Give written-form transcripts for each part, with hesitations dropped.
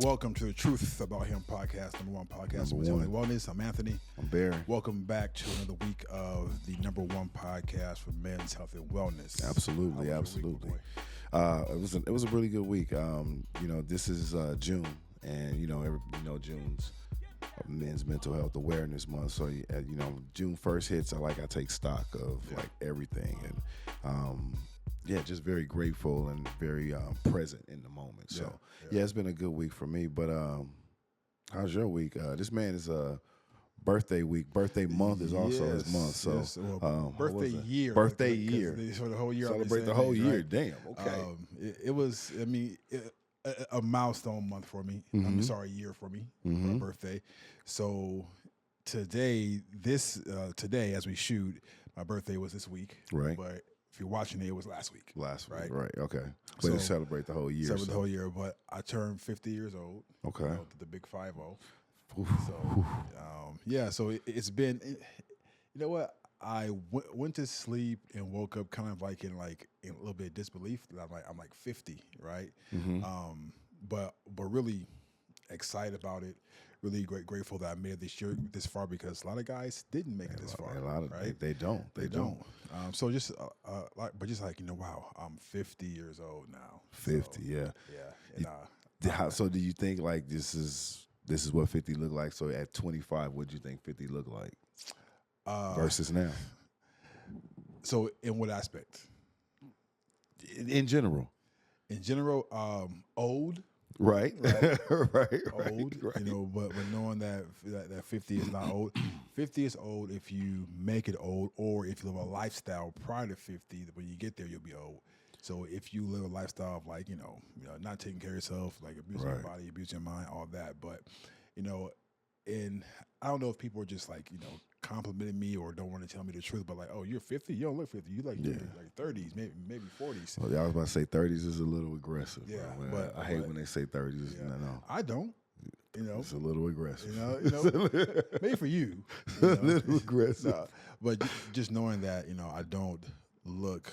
welcome to the Truth About Him podcast, number one podcast Number with Health and one. Wellness. I'm Anthony. I'm Barry. Welcome back to another week of the number one podcast for men's health and wellness. Absolutely, How was your absolutely. week, boy? It was a really good week. This is June, and June's Men's Mental Health Awareness Month. So June 1st hits. I take stock of like everything, and just very grateful and very present in the moment. So it's been a good week for me. But how's your week? This man is birthday week. Birthday month is also his month. So birthday year. Birthday year. For the whole year. Celebrate the whole year. Right? Damn. Okay. It was. A milestone month for me. Mm-hmm. Year for me. Mm-hmm. My birthday. So today, as we shoot, my birthday was this week. Right. But if you're watching it was last week. Right. Okay. But So, to celebrate the whole year. Celebrate the whole year. But I turned 50 years old. Okay. The big 50. Oof. So so it's been. You know what? I went to sleep and woke up kind of like in a little bit of disbelief that I'm like 50, right? Mm-hmm. But really excited about it. Really grateful that I made it this far because a lot of guys didn't make it this far. A lot of right? they don't. They don't. So just wow, I'm 50 years old now. 50, so, yeah. And, So do you think like this is what 50 look like? So at 25, what do you think 50 look like versus now? So in what aspect? In general. In general, old. Right. Right. Old, right. But knowing that 50 is not old. 50 is old if you make it old, or if you live a lifestyle prior to 50. When you get there, you'll be old. So if you live a lifestyle of not taking care of yourself, like abusing your body, abusing your mind, all that. But and I don't know if people are just complimenting me or don't want to tell me the truth, but oh, you're 50, you don't look 50, you like 30s, maybe 40s. Well, I was about to say 30s is a little aggressive. Yeah, but I hate when they say 30s. Yeah. No, I don't. It's a little aggressive. Maybe for you. A little aggressive. But just knowing that I don't look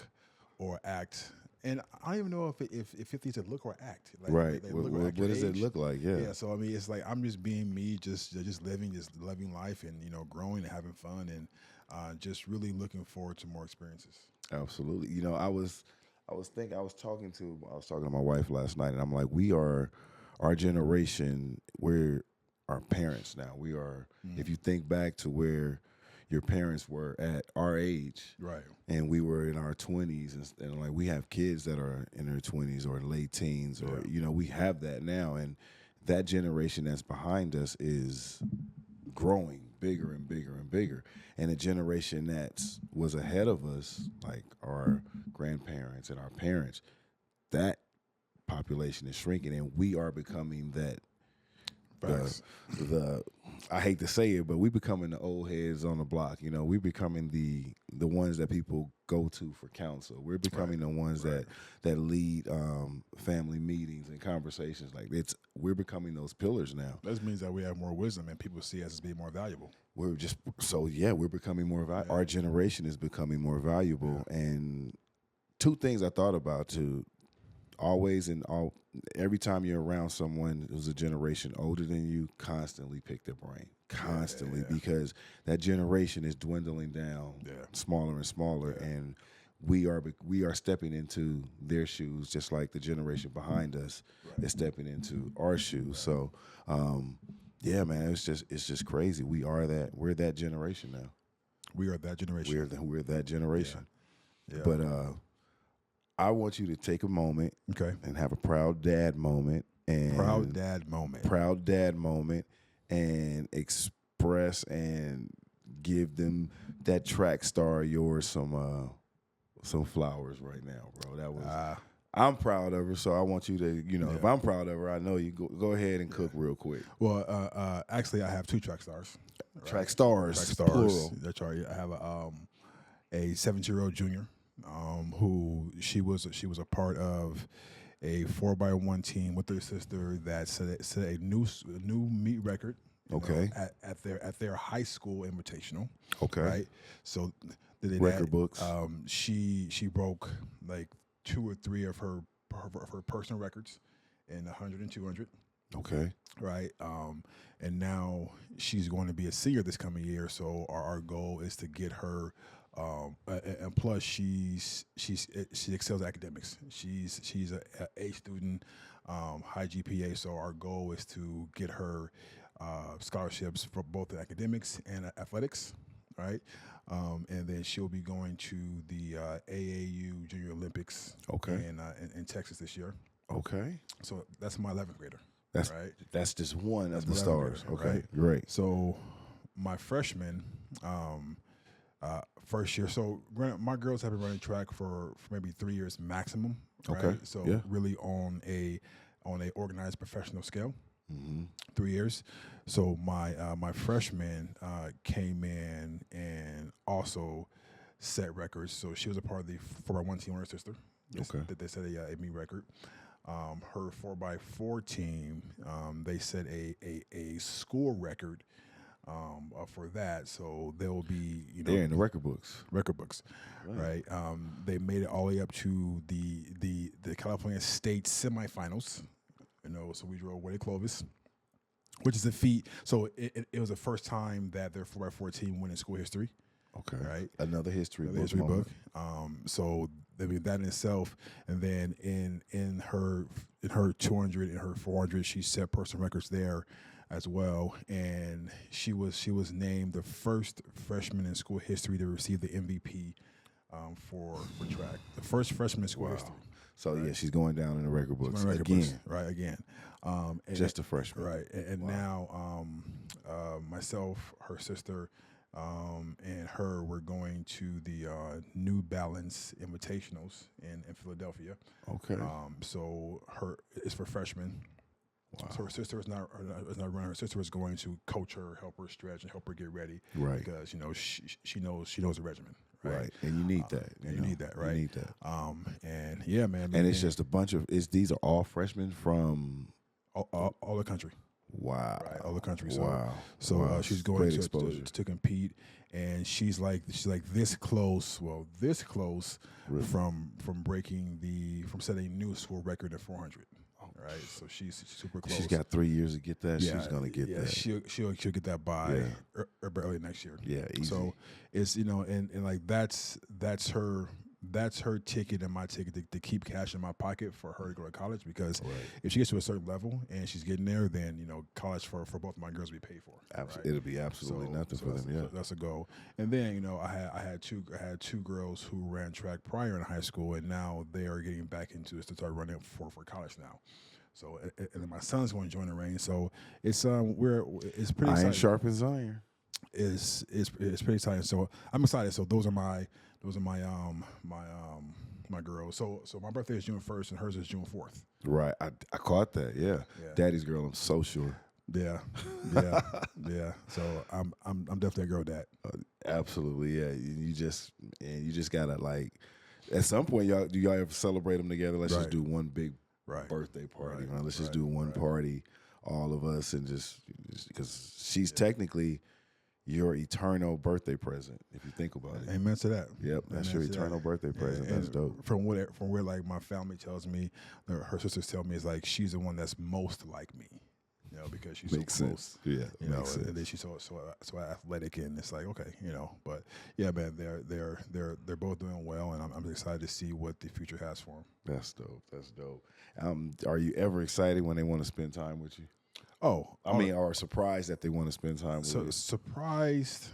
or act. And I don't even know if 50 is a look or act. Right. What does it look like? Yeah. Yeah. So it's like I'm just being me, just living life, and growing and having fun, and just really looking forward to more experiences. Absolutely. I was talking to my wife last night, and I'm like, our generation, we're our parents now. We are. If you think back to where your parents were at our age, right? And we were in our 20s, and we have kids that are in their 20s or late teens, or we have that now, and that generation that's behind us is growing bigger and bigger and bigger, and a generation that was ahead of us, like our grandparents and our parents, that population is shrinking, and we are becoming that. I hate to say it, but we're becoming the old heads on the block. We're becoming the ones that people go to for counsel. We're becoming the ones that lead family meetings and conversations. We're becoming those pillars now. That means that we have more wisdom, and people see us as being more valuable. We're becoming more valuable. Our generation is becoming more valuable. And two things I thought about too. Every time you're around someone who's a generation older than you, constantly pick their brain, because that generation is dwindling down, smaller and smaller, and we are stepping into their shoes, just like the generation behind us is stepping into our shoes. So, man, it's just crazy. We're that generation now. We are that generation. We're that generation. Yeah. But I want you to take a moment, and have a proud dad moment, and proud dad moment, and express and give them that track star of yours some flowers right now, bro. That was I'm proud of her, so I want you to, if I'm proud of her, I know you go ahead and cook real quick. Well, actually, I have two track stars. Right? Track stars, plural. That's right. I have a 17-year-old junior. Who she was a part of a 4x1 team with her sister that set a new meet record. At their high school invitational. Okay. Right. So record books. She broke like 2 or 3 of her personal records in 100 and 200. Okay. right? And now she's going to be a senior this coming year. So our goal is to get her. And plus, she excels at academics. She's a A student, high GPA. So our goal is to get her scholarships for both academics and athletics, right? And then she'll be going to the AAU Junior Olympics Okay. in Texas this year. Okay. So that's my 11th grader. That's right. That's just one That's of the my stars. 11th Okay. grader, right? Great. So my freshman, first year. So my girls have been running track for maybe 3 years maximum. Right? Okay. So Yeah. really on a organized professional scale. Mm-hmm. 3 years. So my freshman came in and also set records. So she was a part of the 4x1 team with her sister. Okay. That they set a meet record. Her 4x4 team, they set a school record for that. So they'll be They're in the record books. Right? They made it all the way up to the California State semifinals. So we drove Way to Clovis, which is a feat. So it was the first time that their 4x4 team won in school history. Okay. Right. Another history book. Book. So I mean that in itself, and then in her 200 and her 400, she set personal records there as well, and she was named the first freshman in school history to receive the MVP for track. The first freshman in school history. So yeah, she's going down in the record books again. And just a freshman, right? And now myself, her sister. And her, we're going to the New Balance Invitationals in Philadelphia. Okay. So her is for freshmen. Wow. So her sister is not running. Her sister is going to coach her, help her stretch, and help her get ready. Right. Because she knows the regimen. Right. And you need that. You need that. Right. You need that. And yeah, man. And it's just a bunch of these are all freshmen from all the country. Wow. Right, all the country. So, wow. She's going exposure to compete, and she's like this close. Well, this close really? from setting a new school record at 400. Right. So she's super close. She's got 3 years to get that. Yeah, she's gonna get that. She'll get that by early next year. Yeah. Easy. So it's and like that's her ticket and my ticket to keep cash in my pocket for her to go to college, because if she gets to a certain level and she's getting there, then college for both of my girls will be paid for. Absolutely, it'll be absolutely nothing for them. Yeah, that's a goal. And then I had two girls who ran track prior in high school, and now they are getting back into it to start running for college now. So and then my son's going to join the range. So it's pretty iron exciting. sharpens iron. It's pretty exciting. So I'm excited. So those are my girls. So my birthday is June 1st and hers is June 4th. Right. I caught that. Yeah. Daddy's girl. I'm so sure. Yeah. So I'm definitely a girl dad. Absolutely. Yeah. You just gotta, like, at some point, do y'all ever celebrate them together? Let's just do one big birthday party. Right? Let's just do one party, all of us, and just because she's technically your eternal birthday present, if you think about it. Amen to that. Yep, that's your eternal birthday present. That's dope. From where like my family tells me, her sisters tell me, is like she's the one that's most like me, because she's makes so close. Sense. Yeah, makes sense. And then she's so athletic, and it's like, okay, but yeah, man, they're both doing well, and I'm excited to see what the future has for them. That's dope. Are you ever excited when they want to spend time with you? Oh, I mean, or surprised that they want to spend time with you? Surprised,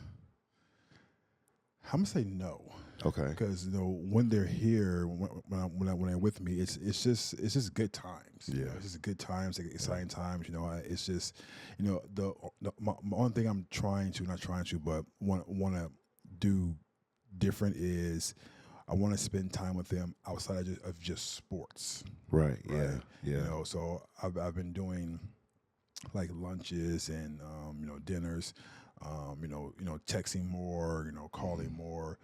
I'm gonna say no. Okay. Because when they're here, when they're with me, it's just good times. Yeah. It's just good times, exciting times. It's just my only thing I'm not trying to, but want to do different is I want to spend time with them outside of just sports. Right. Yeah. So I've been doing like lunches and dinners, texting more, calling more,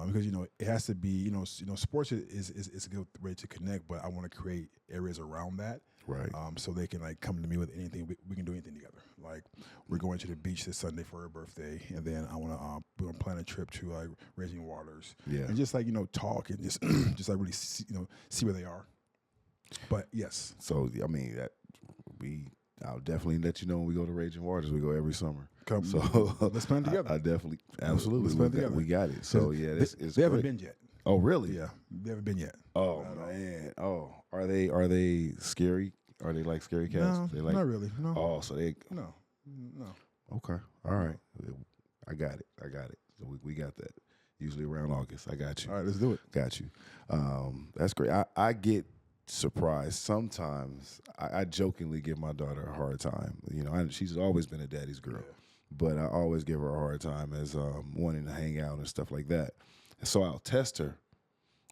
because it has to be sports is a good way to connect, but I want to create areas around that, right? So they can like come to me with anything. We can do anything together. Like we're going to the beach this Sunday for her birthday, and then I want to plan a trip to like Raising Waters, and just like talk and just just like really see where they are. But yes, so I mean I'll definitely let you know when we go to Raging Waters. We go every summer. Come, So let's plan together. I definitely, absolutely, Let's plan together. we got it. So yeah, it's they haven't great. been yet. Oh really? Yeah, they haven't been yet. Oh man. Oh, are they scary? Are they like scary cats? No, They like, not really. No, oh, so they. no. Okay. All right. I got it. So we got that. Usually around August. I got you. All right, let's do it. Got you. That's great. I get surprised sometimes. I jokingly give my daughter a hard time. You know, she's always been a daddy's girl, but I always give her a hard time as wanting to hang out and stuff like that. And so I'll test her.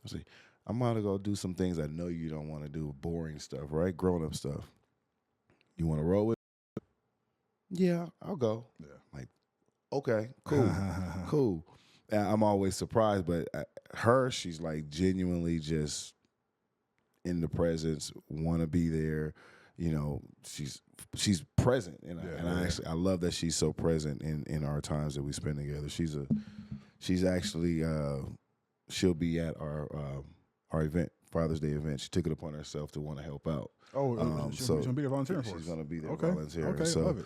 I'll say, I'm going to go do some things I know you don't want to do, boring stuff, right? Grown up stuff. You want to roll with? Yeah, I'll go. Yeah. Like, okay, cool, cool. And I'm always surprised, but she's like genuinely just in the presence, want to be there. You know, she's present, and I love that she's so present in our times that we spend together. She's actually she'll be at our event, Father's Day event. She took it upon herself to want to help out. Oh, she's going to be there volunteering for us. She's going to be there Okay. volunteering. Okay, So, love it.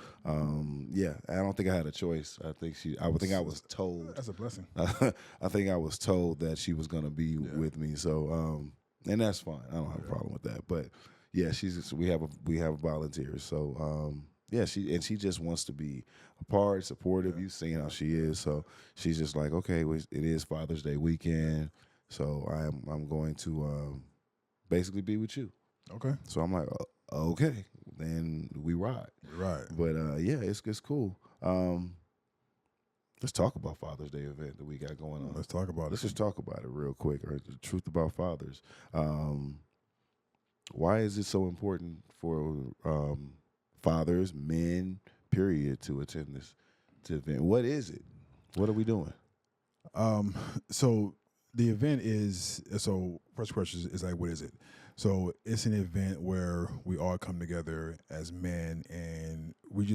yeah, I don't think I had a choice. I think I was told. That's a blessing. I think I was told that she was going to be with me. So, and that's fine. I don't have a problem with that. But yeah, we have volunteers. So, yeah, she just wants to be a part, supportive. You've seen how she is. So she's just like, okay, it is Father's Day weekend. So I'm going to basically be with you. Okay. So I'm like, okay, then we ride. Right. But yeah, it's cool. Let's talk about Father's Day event that we got going on. Let's talk about it. Let's just talk about it real quick. Right? The truth about fathers. Why is it so important for fathers, men, period, to attend this event? What is it? What are we doing? So the event is, first question is like, what is it? So it's an event where we all come together as men, and we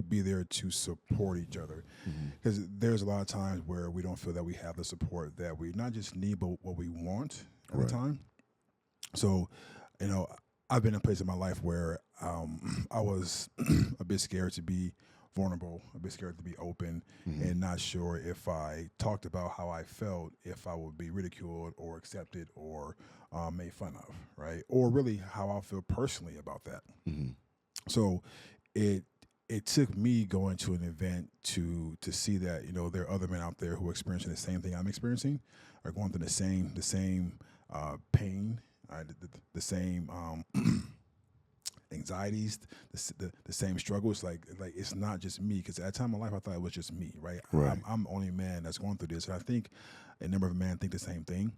be there to support each other. Because there's a lot of times where we don't feel that we have the support that we not just need, but what we want at the time. So, you know, I've been in a place in my life where I was a bit scared to be vulnerable, a bit scared to be open, and not sure if I talked about how I felt, if I would be ridiculed or accepted or made fun of, right? Or really how I feel personally about that. So it took me going to an event to see that, you know, there are other men out there who are experiencing the same thing I'm experiencing, are going through the same pain, the same anxieties, the same struggles. Like it's not just me, because at that time in my life I thought it was just me, right? I'm the only man that's going through this, and I think a number of men think the same thing.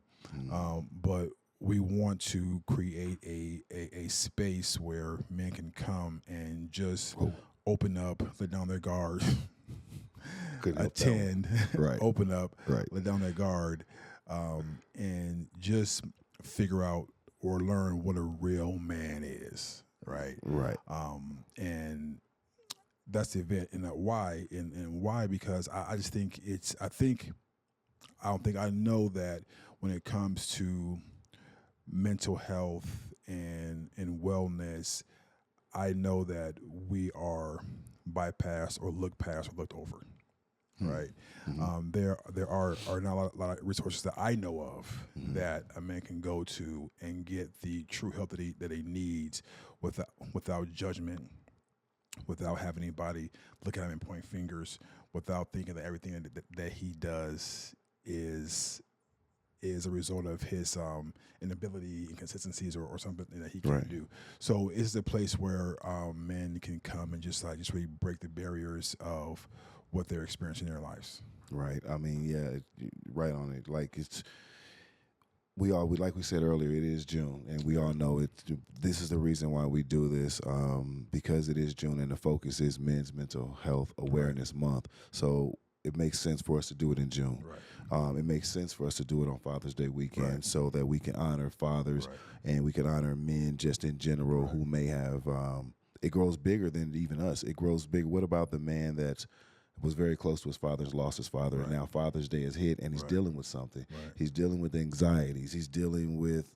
But we want to create a space where men can come and just open up, let down their guard, attend, open up, let down their guard, and just figure out or learn what a real man is. Right. And that's the event. And why? And why? Because I just think I know that when it comes to mental health and wellness, I know that we are bypassed or looked past or looked over. Right. There are not a lot of resources that I know of that a man can go to and get the true help that he needs without judgment, without having anybody look at him and point fingers, without thinking that everything that he does is a result of his inability, inconsistencies, or something that he can't do. So it's a place where men can come and just really break the barriers of what they're experiencing in their lives. Right. I mean, yeah, right on it. Like like we said earlier, it is June, and we all know it. This is the reason why we do this, because it is June, and the focus is Men's Mental Health Awareness Month. So it makes sense for us to do it in June. It makes sense for us to do it on Father's Day weekend, so that we can honor fathers and we can honor men just in general who may have. It grows bigger than even us. It grows big. What about the man that's was very close to his father, has lost his father, and now Father's Day is hit, and he's dealing with something. He's dealing with anxieties. He's dealing with,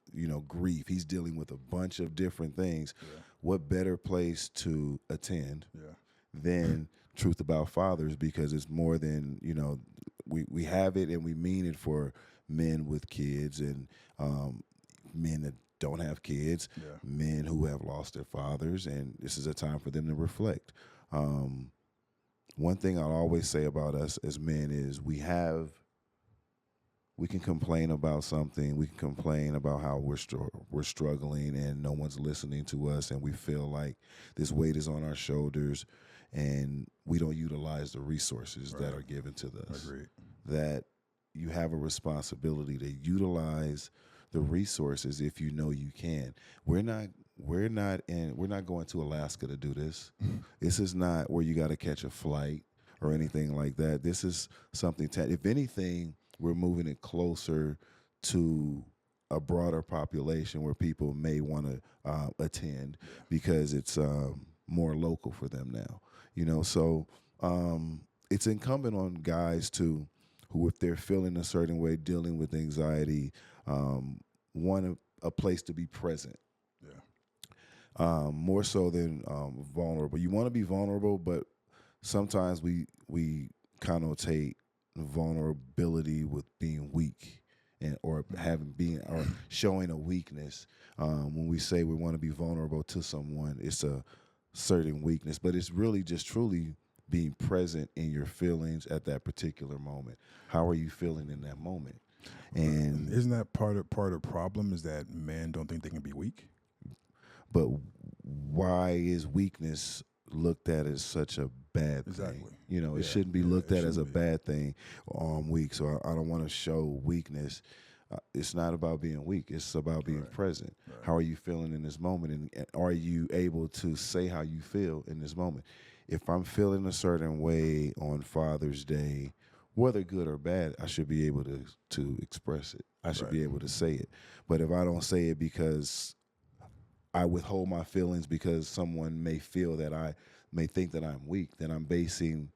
grief. He's dealing with a bunch of different things. What better place to attend than Truth About Fathers, because it's more than, we have it and we mean it for men with kids and men that don't have kids, men who have lost their fathers, and this is a time for them to reflect. One thing I'll always say about us as men is we can complain about something. We can complain about how we're struggling and no one's listening to us, and we feel like this weight is on our shoulders, and we don't utilize the resources that are given to us. Agreed. That you have a responsibility to utilize the resources if you know you can. We're not going to Alaska to do this. This is not where you got to catch a flight or anything like that. This is something if anything, we're moving it closer to a broader population where people may want to attend because it's more local for them now. So it's incumbent on guys who, if they're feeling a certain way, dealing with anxiety, want a place to be present. More so than vulnerable. You want to be vulnerable, but sometimes we connotate vulnerability with being weak or showing a weakness. When we say we want to be vulnerable to someone, it's a certain weakness, but it's really just truly being present in your feelings at that particular moment. How are you feeling in that moment? And isn't that part of the problem is that men don't think they can be weak? But why is weakness looked at as such a bad thing? It shouldn't be looked at as a bad thing. Weak, so I don't want to show weakness. It's not about being weak. It's about being present. How are you feeling in this moment? And are you able to say how you feel in this moment? If I'm feeling a certain way on Father's Day, whether good or bad, I should be able to express it. I should be able to say it. But if I don't say it because I withhold my feelings because someone may think that I'm weak, then I'm basing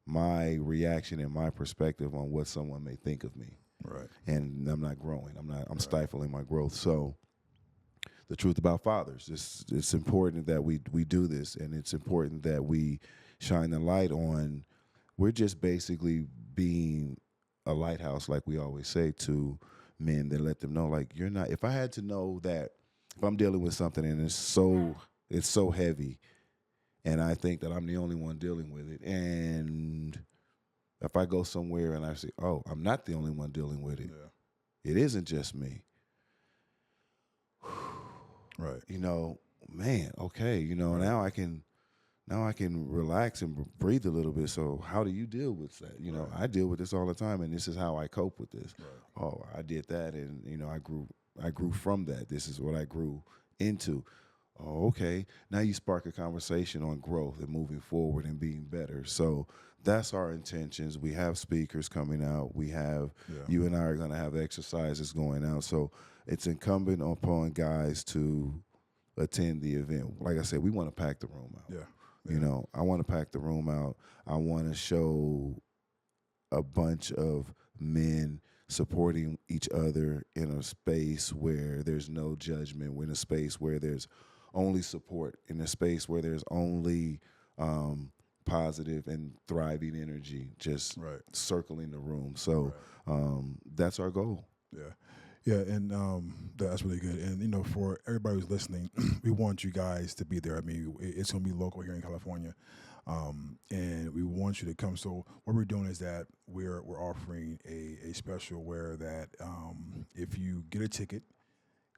my reaction and my perspective on what someone may think of me. Right. And I'm not growing. I'm stifling my growth. So the truth about fathers, it's important that we do this, and it's important that we shine the light on. We're just basically being a lighthouse, like we always say, to men, that let them know, like, you're not. If I had to know that if I'm dealing with something and it's so heavy, and I think that I'm the only one dealing with it, and if I go somewhere and I say, oh, I'm not the only one dealing with it, it isn't just me. Right. Man, okay, now I can relax and breathe a little bit. So how do you deal with that? I deal with this all the time, and this is how I cope with this. Right. Oh, I did that, and I grew from that. This is what I grew into. Oh, okay. Now you spark a conversation on growth and moving forward and being better. So that's our intentions. We have speakers coming out. We have you and I are going to have exercises going out. So it's incumbent upon guys to attend the event. Like I said, we want to pack the room out. I want to pack the room out. I want to show a bunch of men supporting each other in a space where there's no judgment, in a space where there's only support, in a space where there's only positive and thriving energy just circling the room. So that's our goal. Yeah, and that's really good. And, for everybody who's listening, we want you guys to be there. I mean, it's going to be local here in California, and we want you to come. So what we're doing is that we're offering a special where that if you get a ticket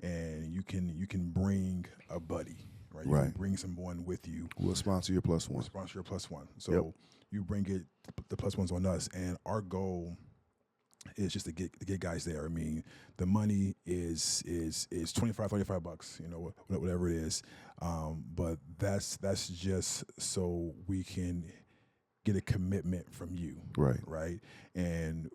and you can bring a buddy, right? You can bring someone with you. We'll sponsor your plus one. We'll sponsor your plus one. So you bring the plus ones on us, and our goal is just to get guys there. I mean, the money is $25, $35, whatever it is. But that's just so we can get a commitment from you. Right. And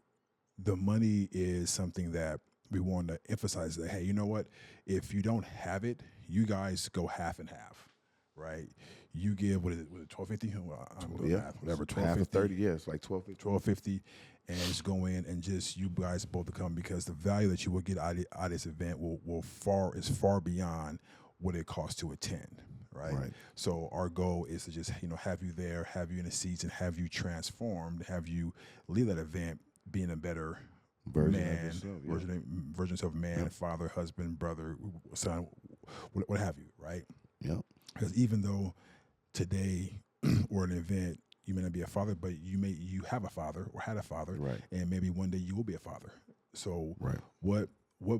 the money is something that we want to emphasize that, hey, you know what? If you don't have it, you guys go half and half, right? You give what is it? Was it 1250? Well, I'm doing Yeah, math. Whatever, half of 1250. 30. Yeah, it's like 12.50. 1250, and just go in and just you guys both become, because the value that you will get out of this event will far beyond what it costs to attend. Right. Right. So our goal is to just have you there, have you in the seats, and have you transformed, have you leave that event being a better Version of man, yourself. Yeah. versions of man, Yep. father, husband, brother, son, what have you. Right. Yep. Because even though today or an event you may not be a father, but you have a father or had a father, Right. and maybe one day you will be a father. So Right. what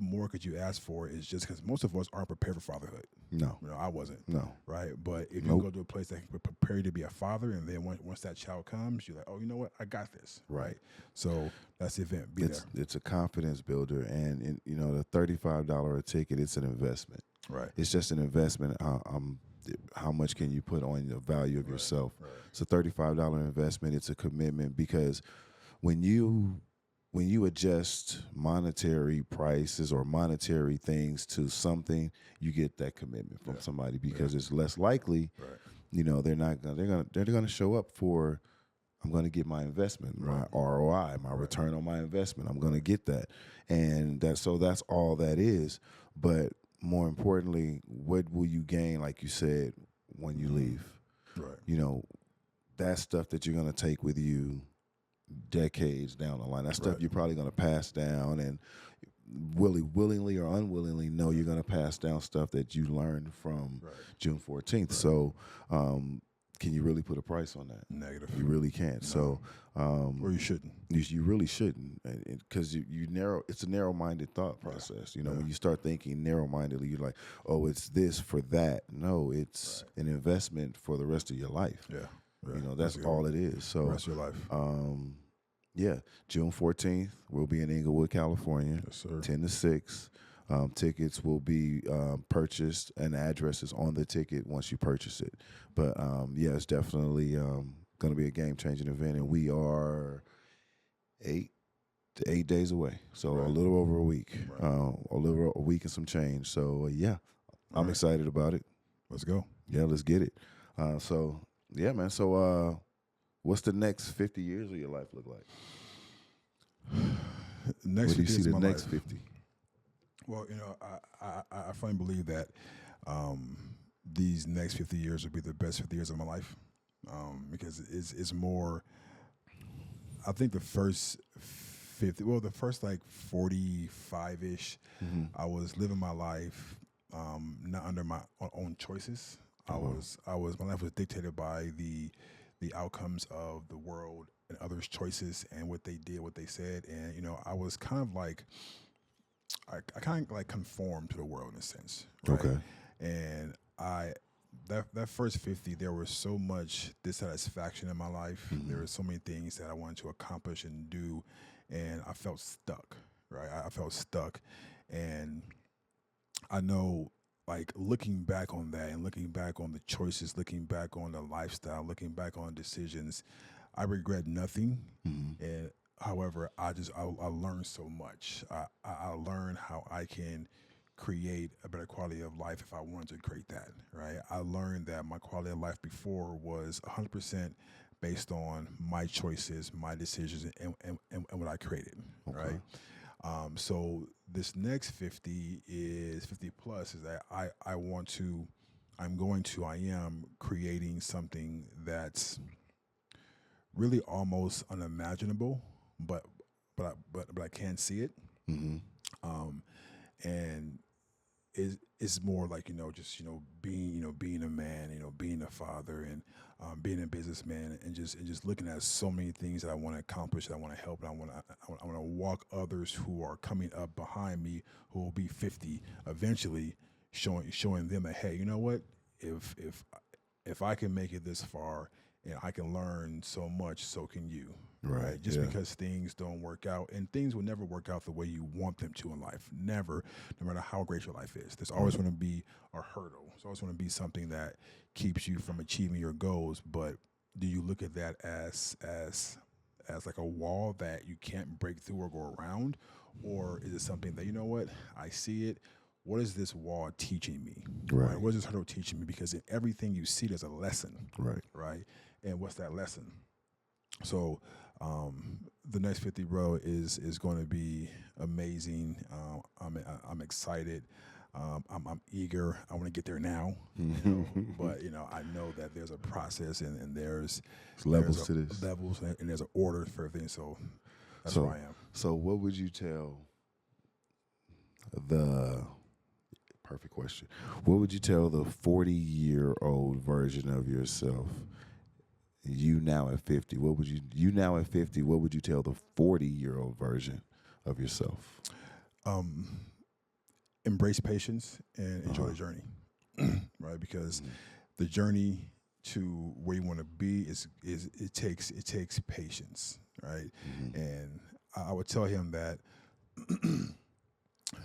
more could you ask for? Is just because most of us aren't prepared for fatherhood. No. I wasn't. No. Right, but if you Nope. go to a place that can prepare you to be a father, and then once that child comes, you're like, oh, you know what, I got this. Right. So that's the event. Be It's a confidence builder, and the $35 a ticket. It's an investment. there. Right. It's just an investment. How much can you put on the value of yourself? Right. It's a $35 investment. It's a commitment, because when you adjust monetary prices or monetary things to something, you get that commitment from somebody, because it's less likely. Right. They're gonna show up for. I'm going to get my investment, my ROI, my return on my investment. I'm going to get that, and that's all that is. But more importantly, what will you gain, like you said, when you leave? Right. That stuff that you're going to take with you decades down the line. That stuff you're probably going to pass down, and willingly or unwillingly, know you're going to pass down stuff that you learned from June 14th. Right. So, can you really put a price on that? Negative. You really can't. No. So, or you shouldn't. You really shouldn't, because you narrow. It's a narrow-minded thought process. When you start thinking narrow-mindedly, you're like, oh, it's this for that. No, it's an investment for the rest of your life. Yeah. That's all it is. So, rest of your life. June 14th, we'll be in Inglewood, California. Yes, sir. 10 to 6. Tickets will be purchased, and addresses on the ticket once you purchase it. But it's definitely going to be a game-changing event, and we are 8 days away, so a little over a week, a week and some change. So I'm excited about it. Let's go. Yeah, let's get it. Man. So what's the next 50 years of your life look like? Where do you see the next 50? Well, I firmly believe that these next 50 years will be the best 50 years of my life, because it's more. I think the first 50, the first like 45-ish, I was living my life not under my own choices. My life was dictated by the outcomes of the world and others' choices and what they did, what they said, and I was kind of like. I kind of like conformed to the world in a sense, right? Okay. And that first 50, there was so much dissatisfaction in my life. There were so many things that I wanted to accomplish and do, and I felt stuck, right? I felt stuck, and I know, like, looking back on that and looking back on the choices, looking back on the lifestyle, looking back on decisions, I regret nothing, and however, I learned so much. I learned how I can create a better quality of life if I wanted to create that, right? I learned that my quality of life before was 100% based on my choices, my decisions, and what I created, right? So this next 50 plus is that I am creating something that's really almost unimaginable, but I can see it, and it's more like being a man, being a father, and being a businessman, and just looking at so many things that I want to accomplish, that I want to help, and I want to walk others who are coming up behind me, who will be 50 eventually, showing them that, hey, you know what, if I can make it this far and I can learn so much, so can you. Right. Just because things don't work out, and things will never work out the way you want them to in life. Never, no matter how great your life is. There's always going to be a hurdle. There's always going to be something that keeps you from achieving your goals. But do you look at that as like a wall that you can't break through or go around? Or is it something that, I see it, what is this wall teaching me? Right. What is this hurdle teaching me? Because in everything you see, there's a lesson. Right. Right. And what's that lesson? So the next 50, bro, is going to be amazing. I'm excited. I'm eager. I want to get there now. But I know that there's a process and there's levels to this. Levels and there's an order for everything. So that's where I am. So what would you tell the perfect question? What would you tell the 40-year-old version of yourself? You now at 50. What would you now at 50? What would you tell the 40-year-old version of yourself? Embrace patience and enjoy the journey, right? Because the journey to where you want to be is it takes patience, right? And I would tell him that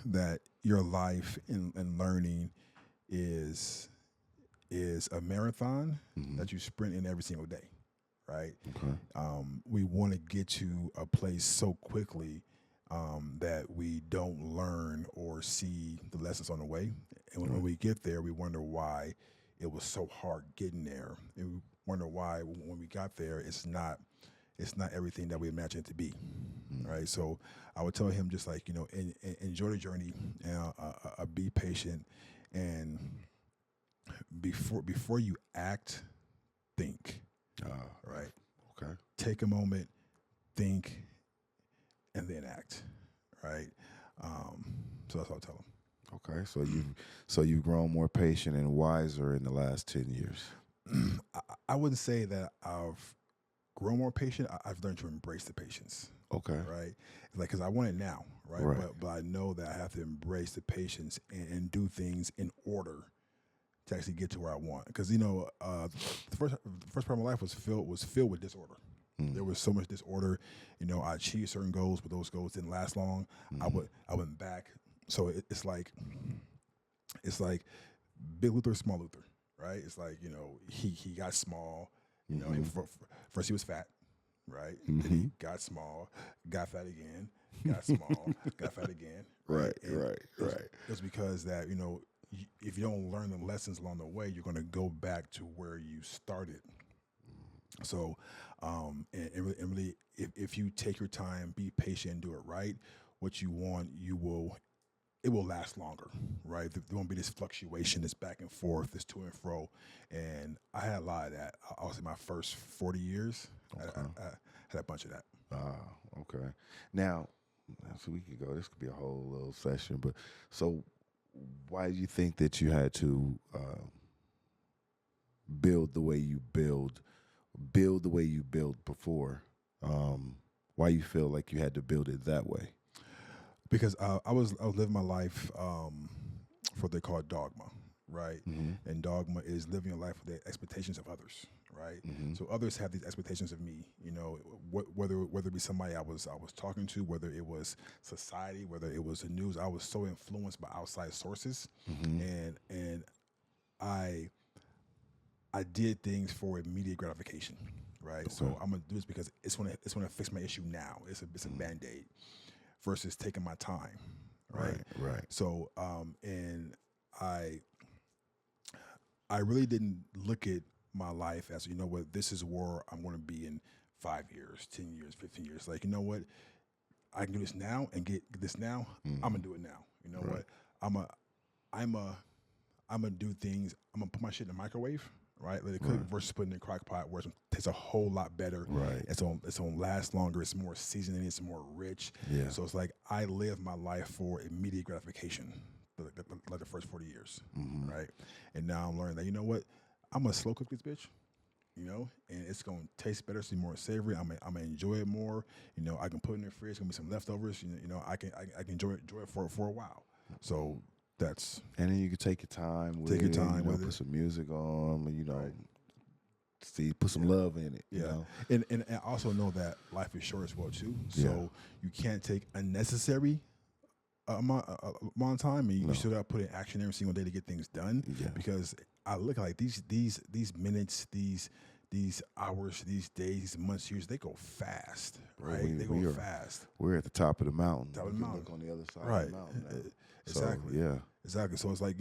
that your life in learning is a marathon that you sprint in every single day, right? Okay. We want to get to a place so quickly that we don't learn or see the lessons on the way. And when we get there, we wonder why it was so hard getting there. And we wonder why when we got there, it's not everything that we imagined it to be, right? So I would tell him just like, enjoy the journey, and be patient, and before you act, think, right? Okay. Take a moment, think, and then act, right? So that's what I'll tell him. Okay, so you've grown more patient and wiser in the last 10 years. I wouldn't say that I've grown more patient. I've learned to embrace the patience. Okay. Right. Like, because I want it now, right? Right. But I know that I have to embrace the patience and do things in order to actually get to where I want. Because the first part of my life was filled with disorder. There was so much disorder. I achieved certain goals, but those goals didn't last long. I went back. So it's like Big Luther, Small Luther, right? It's like he got small. First he was fat, right? Then he got small, got fat again, got small, got fat again. Right. It's because that if you don't learn the lessons along the way, you're going to go back to where you started. So, and really, if you take your time, be patient, and do it right, what you want, it will last longer, right? There won't be this fluctuation, this back and forth, this to and fro. And I had a lot of that. I was in my first 40 years. Okay. I had a bunch of that. Okay. Now, so we could go. This could be a whole little session, but so why do you think that you had to build the way you build the way you built before? Why you feel like you had to build it that way? Because I was living my life for what they call dogma, right? And dogma is living your life with the expectations of others, right? So others have these expectations of me, whether it be somebody I was talking to, whether it was society, whether it was the news. I was so influenced by outside sources, and I did things for immediate gratification, right? Okay. So I'm gonna do this because it's gonna fix my issue now. It's a Band-Aid versus taking my time, right? Right. So and I really didn't look at my life as what, this is where I'm going to be in 5 years, 10 years, 15 years. Like, what, I can do this now and get this now. I'm gonna do it now. What, I'm gonna do things. I'm gonna put my shit in the microwave. Right, let it cook versus putting it in a crock pot, where it tastes a whole lot better. Right, it's gonna last longer. It's more seasoning. It's more rich. Yeah. So it's like I live my life for immediate gratification, like the first 40 years, right? And now I'm learning that what, I'm gonna slow cook this bitch, and it's gonna taste better. It's more savory. I'm gonna enjoy it more. I can put it in the fridge. It's gonna be some leftovers. I can enjoy it for a while. So. And then you can take your time with it. Put some music on, see, put some love in it. Yeah. And I also know that life is short as well too. So you can't take unnecessary amount of time, and you still got to put in action every single day to get things done. Yeah. Because I look like these minutes, these hours, these days, these months, years, they go fast, right? They go fast. We're at the top of the mountain. Top of the mountain. Look on the other side of the mountain. Exactly. So, yeah. Exactly. So it's like,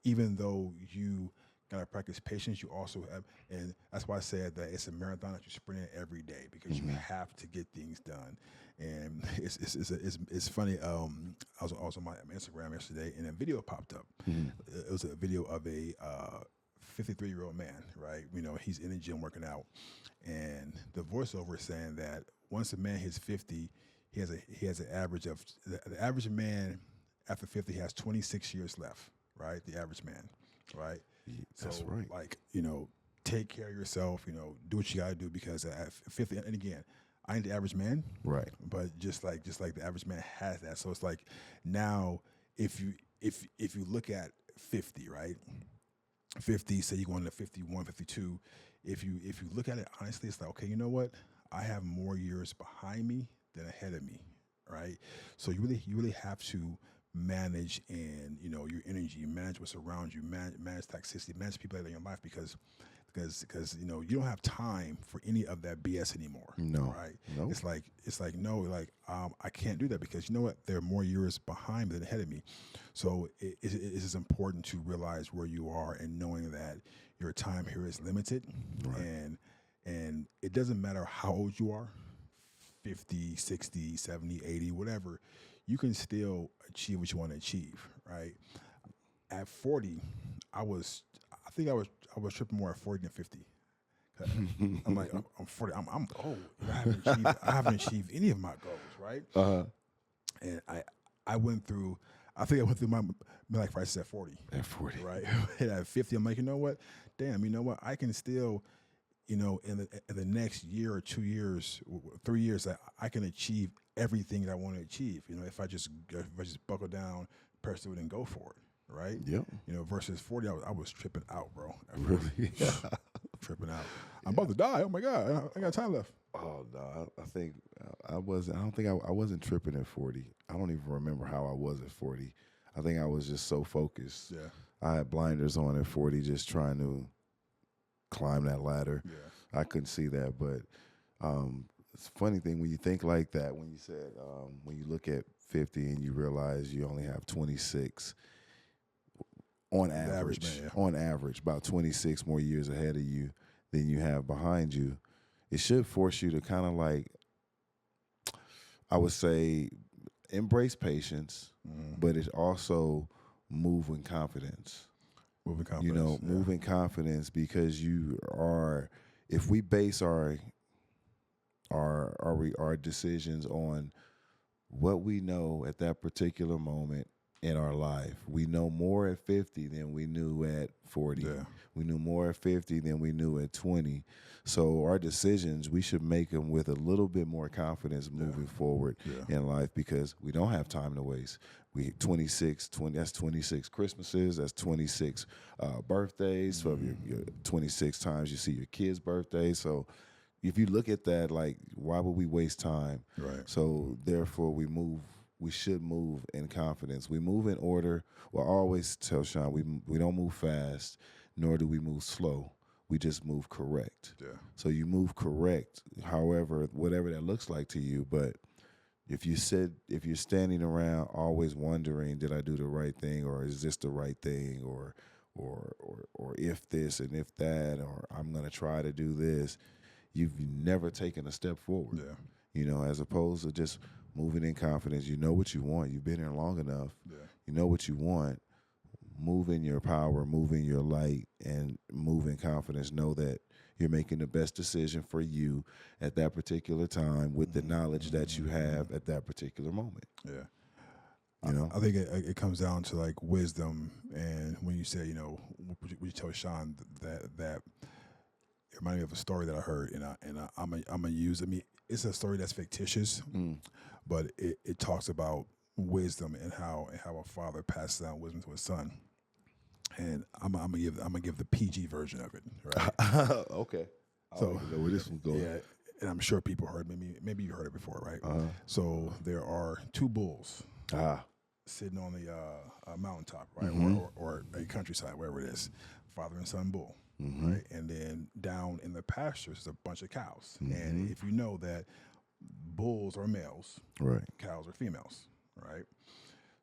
even though you gotta practice patience, you also have, and that's why I said that it's a marathon that you sprint in every day because you have to get things done. And it's funny. I was on my Instagram yesterday, and a video popped up. It was a video of a 53-year-old man, right? He's in the gym working out, and the voiceover is saying that once a man hits 50, he has an average of the average man after 50 has 26 years left, right? The average man, right? That's So, right. like, take care of yourself, do what you got to do because at 50, and again, I ain't the average man, Right. but just like the average man has that. So it's like now if you look at 50, right? 50, say you're going to 51, 52. If you look at it honestly, it's like, okay, you know what? I have more years behind me than ahead of me, right? So you really have to manage and your energy, manage what's around you, manage toxicity, manage people that are in your life because you don't have time for any of that BS anymore. No. Right? No. It's like no, like I can't do that because you know what? There are more years behind me than ahead of me. So it is important to realize where you are and knowing that your time here is limited, Right. and it doesn't matter how old you are, 50, 60, 70, 80, whatever, you can still achieve what you want to achieve, right? At 40, I think I was tripping more at 40 than 50. I'm like, I'm 40. I'm old. I haven't achieved any of my goals, right? And I went through. I think I went through my midlife crisis at 40. At 40. Right? And at 50, I'm like, you know what? Damn, you know what? I can still, in the next year or 2 years, 3 years, that I can achieve everything that I want to achieve. If I just buckle down, pursue it, and go for it. Right? Yep. Versus 40, I was tripping out, bro. Really? Tripping out. I'm about to die. Oh my God, I got time left. Oh no, I think I wasn't. I don't think I wasn't tripping at 40. I don't even remember how I was at 40. I think I was just so focused. Yeah. I had blinders on at 40, just trying to climb that ladder. Yeah. I couldn't see that, but it's a funny thing when you think like that. When you said when you look at 50 and you realize you only have 26. On average, man, yeah. on average, about 26 more years ahead of you than you have behind you, it should force you to kind of like, I would say, embrace patience, but it also move in confidence. Moving confidence. Move in confidence because you are. If we base our decisions on what we know at that particular moment in our life. We know more at 50 than we knew at 40. Yeah. We knew more at 50 than we knew at 20. So our decisions, we should make them with a little bit more confidence moving forward in life because we don't have time to waste. We 26, 20, that's 26 Christmases, that's 26 birthdays. So your 26 times you see your kids' birthdays. So if you look at that, like, why would we waste time? Right. So therefore we should move in confidence. We move in order. Well, I always tell Sean, we don't move fast, nor do we move slow. We just move correct. Yeah. So you move correct, however, whatever that looks like to you. But if you're standing around always wondering, did I do the right thing, or is this the right thing, or if this and if that, or I'm gonna try to do this, you've never taken a step forward. Yeah. As opposed to just moving in confidence. You know what you want. You've been here long enough. Yeah. You know what you want. Move in your power, move in your light, and move in confidence. Know that you're making the best decision for you at that particular time with the knowledge that you have at that particular moment. Yeah. I think it comes down to like wisdom, and when you say, would you tell Sean that it reminded me of a story that I heard, and I'm gonna use. I mean, it's a story that's fictitious, but it talks about wisdom and how a father passes down wisdom to his son. And I'm gonna give the PG version of it, right? Okay. I So don't even know where this one's going. yeah, and I'm sure people heard maybe you heard it before, right? So there are two bulls sitting on the mountaintop, right, or a countryside, wherever it is, father and son bull, right, and then down in the pastures is a bunch of cows, and if you know that bulls are males, Right. cows are females, right?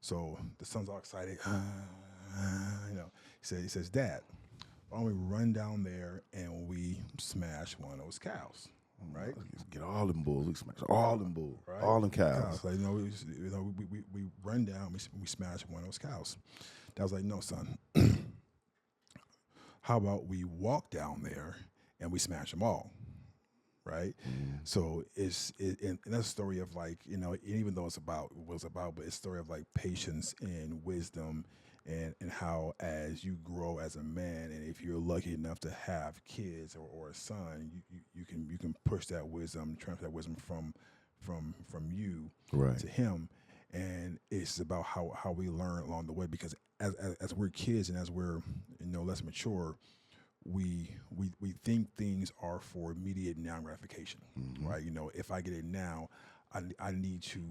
So the son's all excited. You know, he says, Dad, why don't we run down there and we smash one of those cows, right? Get all them bulls. We smash all them bulls. Right? All them cows. Like, we run down, we smash one of those cows. Dad was like, no, son. How about we walk down there and we smash them all? Right. So and that's a story of like, even though but it's a story of like patience and wisdom and how as you grow as a man, and if you're lucky enough to have kids or a son, you can push that wisdom, transfer that wisdom from you Right. to him. And it's about how we learn along the way, because as we're kids and as we're less mature, we think things are for immediate now gratification, right? If I get it now, I need to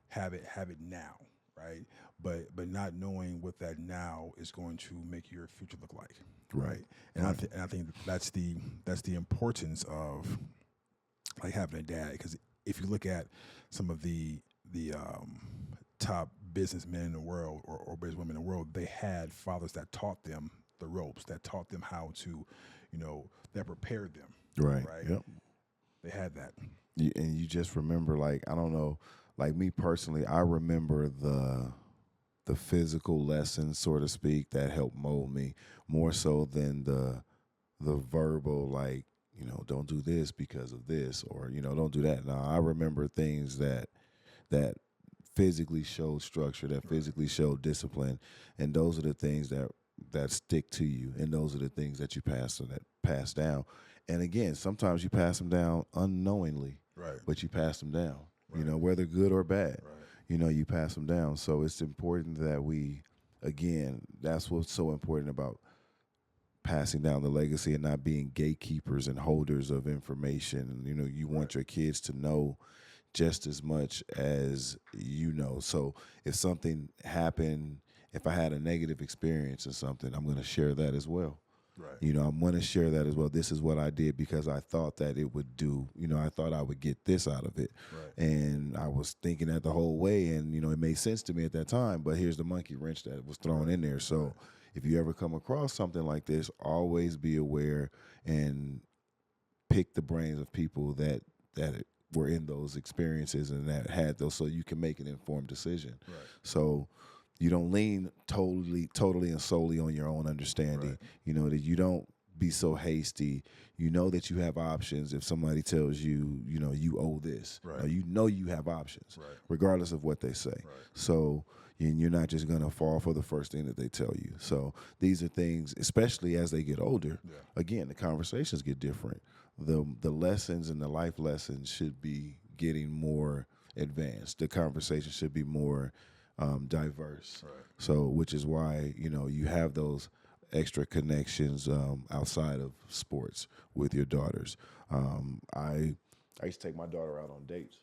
have it now, right? But not knowing what that now is going to make your future look like, right? And I think that's the importance of like having a dad, because if you look at some of the top businessmen in the world or businesswomen in the world, they had fathers that taught them the ropes, that taught them how to, that prepared them. Right. Right. Yep. They had that. And you just remember, like, I don't know, like me personally, I remember the physical lessons, so to speak, that helped mold me more so than the verbal, like, don't do this because of this, or don't do that. Now, I remember things that physically showed structure, that physically showed discipline, and those are the things that stick to you, and those are the things that you pass down. And again, sometimes you pass them down unknowingly, Right. but you pass them down. Right. Whether good or bad, Right. You pass them down. So it's important that that's what's so important about passing down the legacy and not being gatekeepers and holders of information. You want your kids to know just as much as you know. So if something happened, if I had a negative experience or something, I'm going to share that as well. Right. I'm going to share that as well. This is what I did because I thought that it would do, I thought I would get this out of it. Right. And I was thinking that the whole way, and, it made sense to me at that time, but here's the monkey wrench that was thrown in there. So if you ever come across something like this, always be aware and pick the brains of people that were in those experiences and that had those, so you can make an informed decision. Right. So you don't lean totally and solely on your own understanding. Right. That you don't be so hasty. That you have options. If somebody tells you, you owe this, Right. you have options, Right. regardless of what they say. Right. So you're not just going to fall for the first thing that they tell you. So these are things, especially as they get older, again, the conversations get different. The lessons and the life lessons should be getting more advanced. The conversation should be more diverse. Right. So, which is why, you have those extra connections outside of sports with your daughters. I used to take my daughter out on dates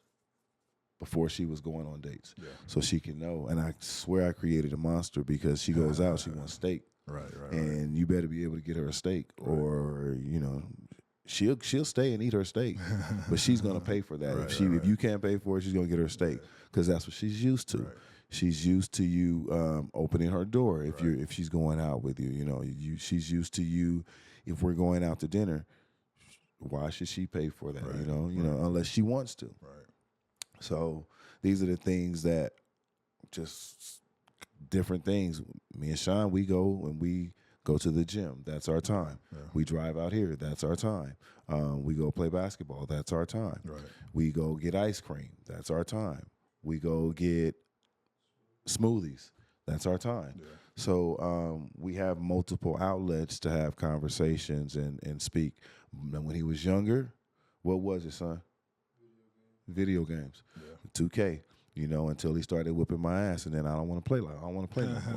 before she was going on dates, so she can know. And I swear I created a monster, because she goes out, she wants steak. Right. And you better be able to get her a steak, or, she'll stay and eat her steak, but she's going to pay for that. If you can't pay for it, she's going to get her steak, because that's what she's used to. Right. She's used to you opening her door if she's going out with you. She's used to you. If we're going out to dinner, why should she pay for that? Right. Unless she wants to. Right. So these are the things that just different things. Me and Sean, we go to the gym. That's our time. Yeah. We drive out here. That's our time. We go play basketball. That's our time. Right. We go get ice cream. That's our time. We go get smoothies. That's our time. Yeah. So we have multiple outlets to have conversations and speak. When he was younger, what was it, son? Video games. Yeah. 2K. Until he started whipping my ass, and then I don't want to play no more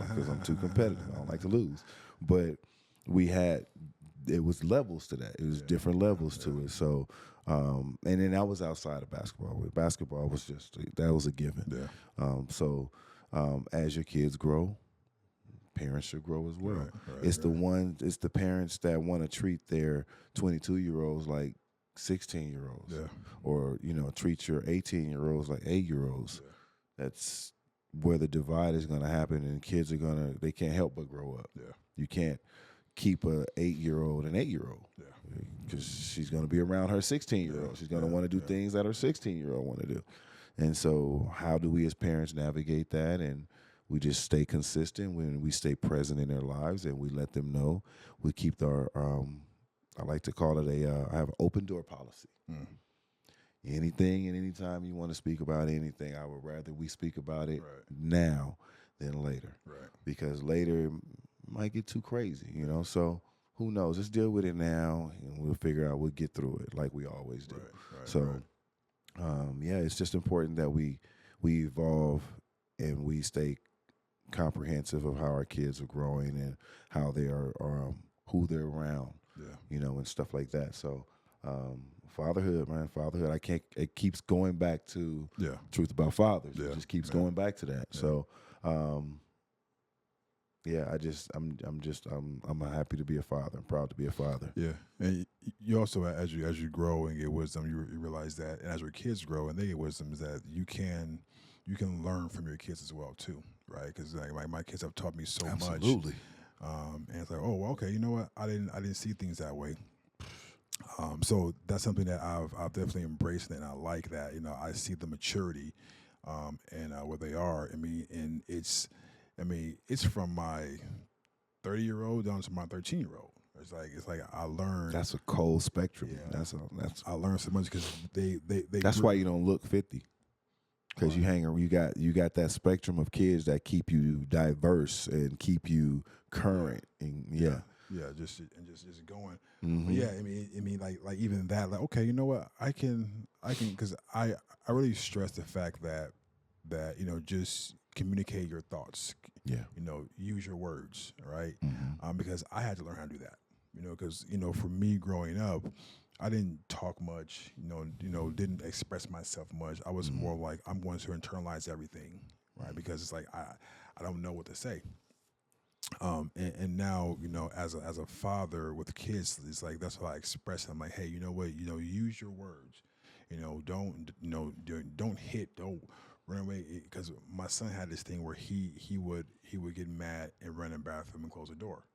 because I'm too competitive. I don't like to lose. But it was levels to that. It was different levels to it. So, and then I was outside of basketball. Basketball was that was a given. Yeah. As your kids grow, parents should grow as well. Right, it's the parents that want to treat their 22-year-olds like 16-year-olds, or treat your 18-year-olds like 8-year-olds. Yeah. That's where the divide is going to happen, and kids are they can't help but grow up. Yeah. You can't keep a 8-year-old an 8-year-old. Yeah. Because she's going to be around her 16-year-old. She's going to want to do things that her 16-year-old want to do. And so how do we as parents navigate that? And we just stay consistent when we stay present in their lives, and we let them know. We keep our, I like to call it I have an open door policy. Mm. Anything and anytime you want to speak about anything, I would rather we speak about it now than later. Right. Because later it might get too crazy, So who knows? Let's deal with it now, and we'll figure out. We'll get through it like we always do. So, it's just important that we evolve and we stay comprehensive of how our kids are growing and how they are, who they're around, and stuff like that. So, fatherhood, man, fatherhood. It keeps going back to truth about fathers. It just keeps going back to that. Yeah. So, I'm happy to be a father. I'm proud to be a father. Yeah, and you also, as you grow and get wisdom, you realize that, and as your kids grow and they get wisdom, is that you can learn from your kids as well too, right? Because like my kids have taught me so much. Absolutely. And it's like, oh, well, okay, you know what? I didn't see things that way. So that's something that I've definitely embraced, and I like that. I see the maturity, and where they are. And it's from my 30-year-old down to my 13-year-old. It's like I learned. That's a cold spectrum. Yeah. I learned so much because they. That's why you don't look 50. Because you got that spectrum of kids that keep you diverse and keep you current, and just going. Mm-hmm. But yeah, like even that, like, okay, you know what, I can, because I really stress the fact that just communicate your thoughts. Yeah. Use your words, right? Mm-hmm. Because I had to learn how to do that. Because for me growing up, I didn't talk much, didn't express myself much. I was more like, I'm going to internalize everything, right? Because it's like I don't know what to say. And now, as a father with kids, it's like that's how I express it. I'm like, hey, you know what, use your words. Don't hit, don't run away. Because my son had this thing where he would get mad and run in the bathroom and close the door.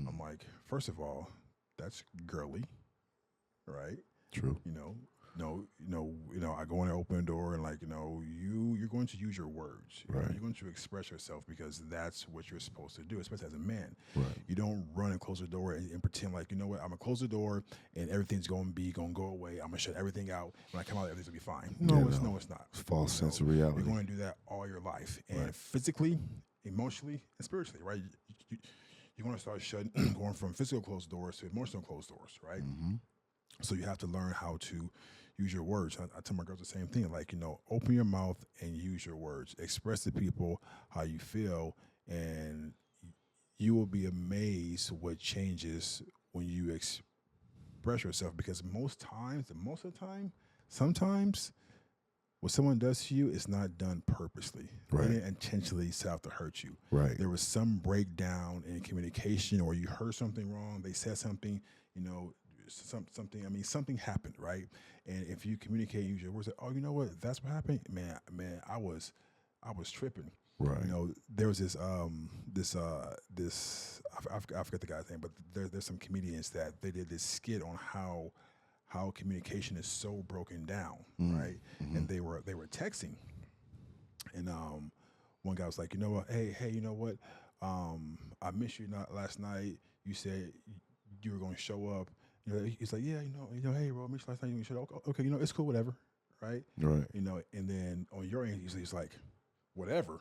I'm like, first of all, that's girly. Right. True. I go in and open the door and you're going to use your words. Right. You're going to express yourself because that's what you're supposed to do, especially as a man. Right. You don't run and close the door and pretend like, you know what, I'm gonna close the door and everything's gonna go away. I'm gonna shut everything out. When I come out, everything's gonna be fine. No, it's not. It's false sense of reality. You're going to do that all your life, and physically, emotionally, and spiritually, right? You're going to start going from physical closed doors to emotional closed doors, right? Mm-hmm. So you have to learn how to use your words. I tell my girls the same thing, open your mouth and use your words. Express to people how you feel, and you will be amazed what changes when you express yourself. Because most of the time, sometimes what someone does to you is not done purposely. Right. They didn't intentionally set out to hurt you. Right. There was some breakdown in communication, or you heard something wrong. They said something, something happened, right? And if you communicate, use your words, say, oh, you know what? That's what happened, man. I was tripping. Right. There was this I forget the guy's name, but there's some comedians that they did this skit on how communication is so broken down, right? Mm-hmm. And they were texting, and one guy was like, you know what? Hey, you know what? I missed you last night. You said you were going to show up. He's like, yeah, hey, bro, I missed you last night. You should. Okay, it's cool, whatever, right? Right. And then on your end, he's like, whatever.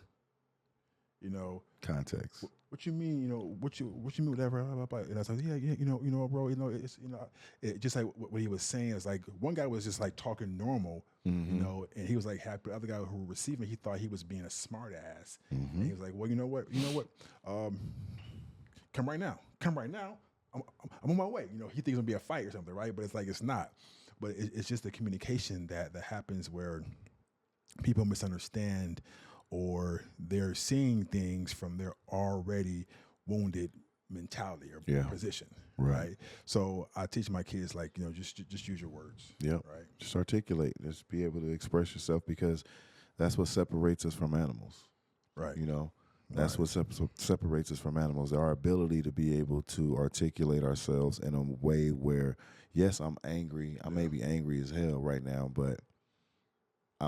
Context. What you mean? What you mean? Whatever. And I was like, yeah, bro. It's it just like what he was saying is like one guy was just like talking normal, mm-hmm. And he was like happy. The other guy who was receiving, he thought he was being a smart ass, mm-hmm. and he was like, well, you know what? Come right now. I'm on my way. He thinks it's gonna be a fight or something, right? But it's like it's not. But it's just the communication that happens where people misunderstand, or they're seeing things from their already wounded mentality or position, right? So I teach my kids just use your words. Yeah, right. Just articulate. Just be able to express yourself, because that's what separates us from animals. Right. You know, that's Right. what separates us from animals. Our ability to be able to articulate ourselves in a way where, yes, I'm angry. I may be angry as hell right now, but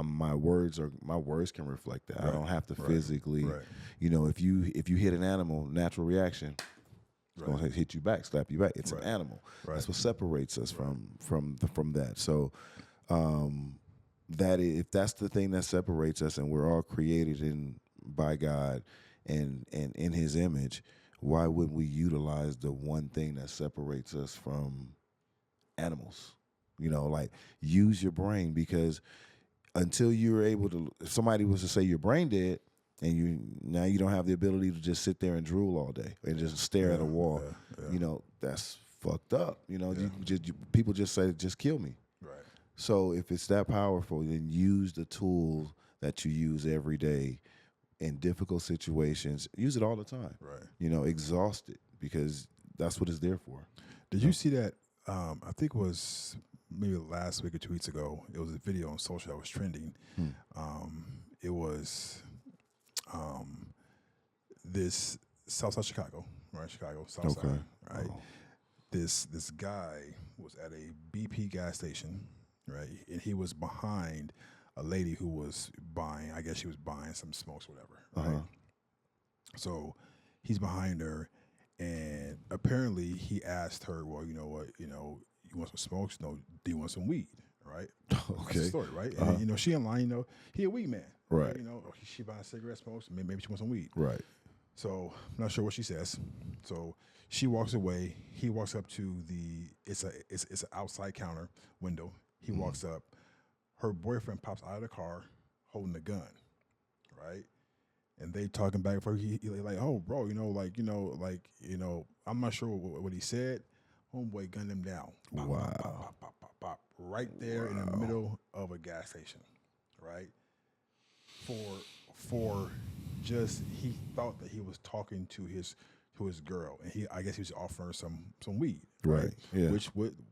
my words can reflect that. I Right. don't have to Right. physically, Right. if you hit an animal, natural reaction, it's Right. gonna hit you back, slap you back. It's Right. an animal. Right. That's what separates us from that. So, if that's the thing that separates us, and we're all created by God and in His image, why wouldn't we utilize the one thing that separates us from animals? Like, use your brain, because until you're able to, if somebody was to say your brain dead, and you don't have the ability to just sit there and drool all day and just stare at a wall, that's fucked up. People just say, just kill me. Right. So if it's that powerful, then use the tools that you use every day in difficult situations. Use it all the time. Right. Exhaust it, because that's what it's there for. Did you see that? I think it was maybe last week or 2 weeks ago. It was a video on social that was trending. It was this Southside Chicago, right? Chicago, Southside, right? Oh. This guy was at a BP gas station, right? And he was behind a lady who was buying, I guess she was buying some smokes, whatever, right? So he's behind her, and apparently he asked her, well, you know what, you want some smokes? No, do you want some weed? Right? Okay. That's the story, right? And she in line, he a weed man. Right. She buying cigarettes, smokes, maybe she wants some weed. Right. So I'm not sure what she says. So she walks away. He walks up to it's an outside counter window. He walks up. Her boyfriend pops out of the car holding a gun, right? And they talking back and forth. He like, oh, bro, I'm not sure what he said. Homeboy gunned him down. Pop, Wow. Pop, pop, pop, pop, pop, pop, right there in the middle of a gas station, right? For just, he thought that he was talking to his girl, and I guess he was offering her some weed, right? Yeah. Which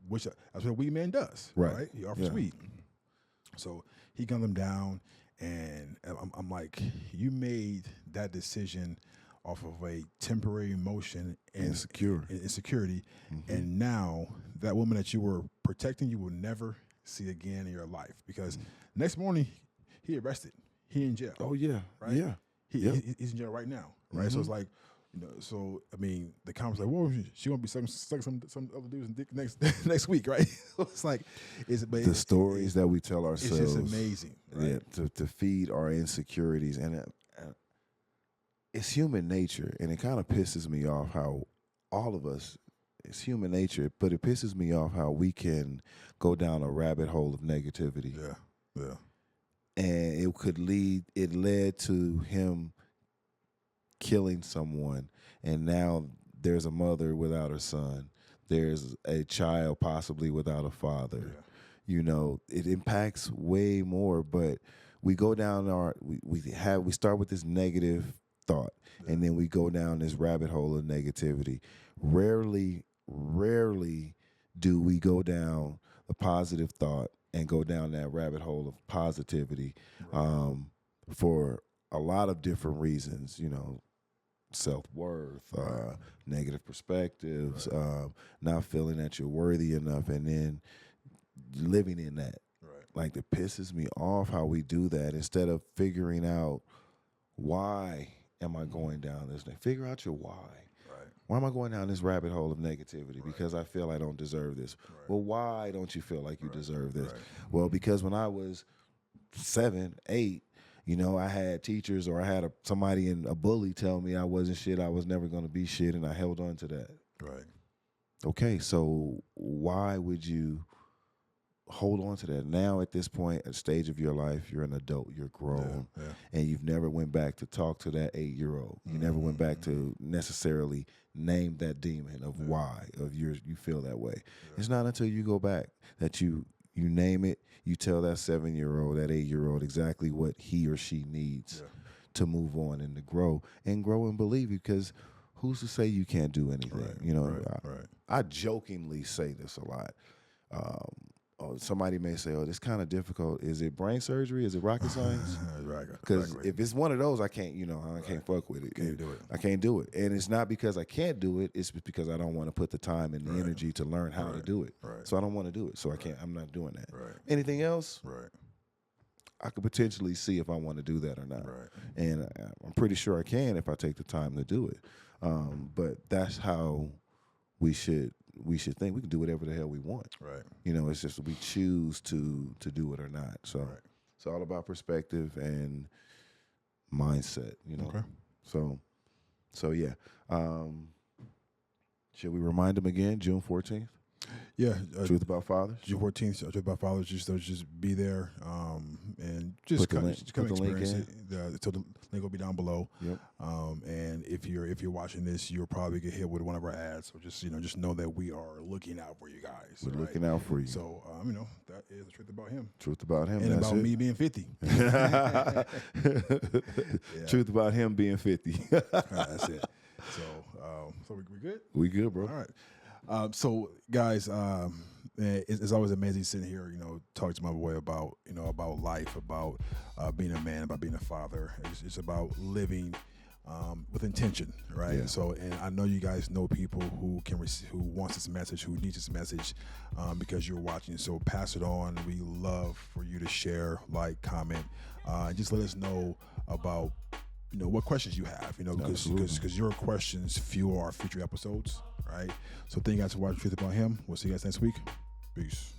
that's what a weed man does, right? He offers weed. So he gunned him down, and I'm like, you made that decision off of a temporary emotion and insecurity, and now that woman that you were protecting, you will never see again in your life, because next morning he arrested, he in jail. Oh yeah, right? Yeah. He's in jail right now, right? So it's like, so I mean, the comments like, well, she gonna be sucking some other dudes dick next week, right? It's like, the stories that we tell ourselves. It's just amazing, right? Yeah, to feed our insecurities, and it's human nature, and it kind of pisses me off how all of us, it's human nature, but it pisses me off how we can go down a rabbit hole of negativity. Yeah. And it led to him killing someone, and now there's a mother without her son. There's a child possibly without a father. Yeah. It impacts way more, but we go down we start with this negative thought, and then we go down this rabbit hole of negativity. Rarely do we go down a positive thought and go down that rabbit hole of positivity, for a lot of different reasons, self-worth, negative perspectives, not feeling that you're worthy enough, and then living in that. Like, it pisses me off how we do that, instead of figuring out, why am I going down this? Figure out your why. Why am I going down this rabbit hole of negativity? Because I feel I don't deserve this. Well, why don't you feel like you deserve this? Well, because when I was 7, 8, I had teachers, or I had somebody in a bully tell me I wasn't shit, I was never going to be shit, and I held on to that. Right. Okay, so why would you hold on to that? Now, at this point, at stage of your life, you're an adult, you're grown, and you've never went back to talk to that 8-year-old. You never went back to necessarily name that demon of why you feel that way. It's not until you go back that you name it, you tell that 7-year-old, that 8-year-old exactly what he or she needs to move on and to grow and believe you, because who's to say you can't do anything? I jokingly say this a lot. somebody may say, "Oh, this kind of difficult. Is it brain surgery? Is it rocket science?" Right. Because Exactly. if it's one of those, I can't. I can't fuck with it. Can't do it. I can't do it, and it's not because I can't do it. It's because I don't want to put the time and the energy to learn how to do it. Right. So I don't want to do it. So I can't. I'm not doing that. Right. Anything else? Right. I could potentially see if I want to do that or not. Right. And I'm pretty sure I can if I take the time to do it. But that's how we should think. We can do whatever the hell we want. Right. It's just we choose to do it or not. So it's all about perspective and mindset. Okay. So yeah. Should we remind them again? June 14th. Yeah. Truth About Fathers. June 14th, Truth About Fathers. Just be there and just come experience it. So the link will be down below. Yep. And if you're watching this, you'll probably get hit with one of our ads. So just know that we are looking out for you guys. We're looking out for you. So that is the truth about him. Truth about him. And that's about it. me being 50. Truth about him being 50. That's it. So we good? We good, bro. All right. So guys, it's always amazing sitting here, talking to my boy about, about life, about being a man, about being a father. It's about living with intention, right? Yeah. So, and I know you guys know people who wants this message, who needs this message, because you're watching. So pass it on. We love for you to share, like, comment, and just let us know about what questions you have, because your questions fuel our future episodes, right? So thank you guys for watching Truth About Him. We'll see you guys next week. Peace.